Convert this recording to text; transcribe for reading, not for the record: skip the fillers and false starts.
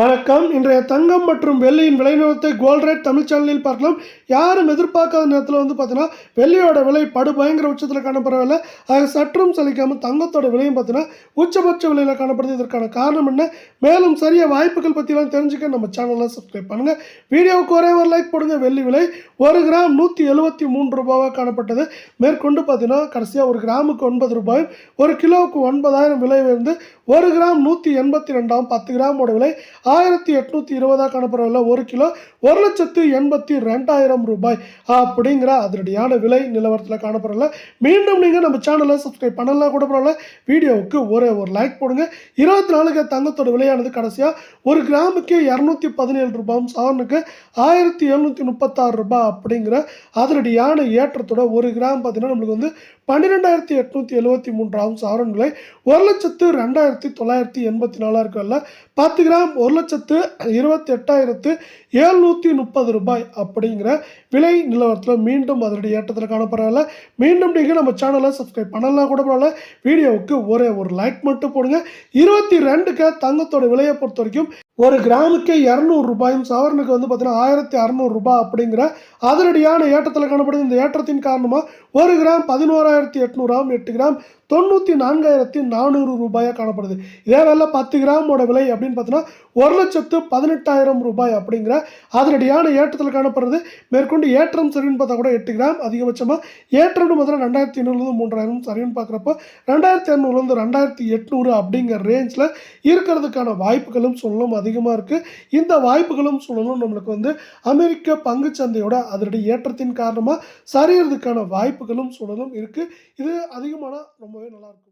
வணக்கம். இன்றைய தங்கம் மற்றும் வெள்ளியின் விலை நிலவரத்தை கோல்ட் ரேட் தமிழ் சேனலில் பார்க்கலாம். யாரும் எதிர்பார்க்காத நேரத்தில் பார்த்தீங்கன்னா வெள்ளியோட விலை பயங்கர உச்சத்தில் காணப்படவில்லை. ஆக சற்றும் சலிக்காமல் தங்கத்தோட விலையும் பார்த்தீங்கன்னா உச்சபட்ச விலையில் காணப்படுது. இதற்கான காரணம் என்ன, மேலும் சரிய வாய்ப்புகள் பற்றிலாம் தெரிஞ்சுக்க நம்ம சேனலை சப்ஸ்கிரைப் பண்ணுங்கள். வீடியோவுக்கு ஒரே ஒரு லைக் போடுங்க. வெள்ளி விலை 1 கிராம் 173 ரூபாவாக காணப்பட்டது. மேற்கொண்டு பார்த்தீங்கன்னா கடைசியாக 1 கிராமுக்கு 9 ரூபாயும் 1 கிலோவுக்கு 9000 விலை வந்து 1 கிராம் 182 10 கிராமோட விலை 1820 காணப்படவில்லை. 1 கிலோ 1,82,000 ரூபாய் அப்படிங்கிற அதிரடியான விலை நிலவரத்தில் காணப்படல. மீண்டும் நீங்கள் நம்ம சேனலை சப்ஸ்கிரைப் பண்ணலாம் கூட பரவாயில்ல, வீடியோவுக்கு ஒரே ஒரு லைக் போடுங்க. 24 தங்கத்தோட விலையானது கடைசியாக 1 கிராமுக்கு 217 ரூபாயும் சவரனுக்கு 1736 ரூபாய் அப்படிங்கிற அதிரடியான ஏற்றத்தோட 1 கிராம் பார்த்தீங்கன்னா நம்மளுக்கு வந்து 12,873 சவரன் விலை 1,02,984 இருக்குல்ல. 10 கிராம் 1,28,730 ரூபாய் அப்படிங்கிற விலை நிலவரத்தில் மீண்டும் அதனுடைய ஏற்றத்தில் காணப்படவில்லை. மீண்டும் நீங்கள் நம்ம சேனலை சப்ஸ்கிரைப் பண்ணலாம் கூட பரவாயில்ல, வீடியோவுக்கு ஒரே ஒரு லைக் மட்டும் போடுங்க. 22 தங்கத்தோட விலையை பொறுத்த வரைக்கும் 1 கிராமுக்கு 200 ரூபாயும் சவரனுக்கு வந்து பார்த்தீங்கன்னா 1600 ரூபாய் அப்படிங்கிற அதிரடியான ஏற்றத்தில் காணப்படுது. இந்த ஏற்றத்தின் காரணமாக 1 கிராம் 11,800 8 கிராம் 94,400 ரூபாயாக காணப்படுது. இதே வேலை 10 கிராமோட விலை அப்படின்னு பார்த்தீங்கன்னா 1,18,000 ரூபாய் அப்படிங்கிற அதிரடியான ஏற்றத்தில் காணப்படுறது. மேற்கொண்டு ஏற்றம் சரின்னு பார்த்தா கூட 8 கிராம் அதிகபட்சமாக ஏற்றம்னு பார்த்தீங்கன்னா 2,800 3000 சரின்னு பார்க்குறப்போ 2,200 2,800 அப்படிங்கிற ரேஞ்சில் இருக்கிறதுக்கான வாய்ப்புகளும் சொல்லணும் அதிகமாக இருக்குது. இந்த வாய்ப்புகளும் சொல்லணும் நம்மளுக்கு வந்து அமெரிக்க பங்குச்சந்தையோட அதிரடி ஏற்றத்தின் காரணமாக சரியறதுக்கான வாய்ப்புகளும் சொல்லணும் இருக்குது. இது அதிகமான ரொம்பவே நல்லாயிருக்கும்.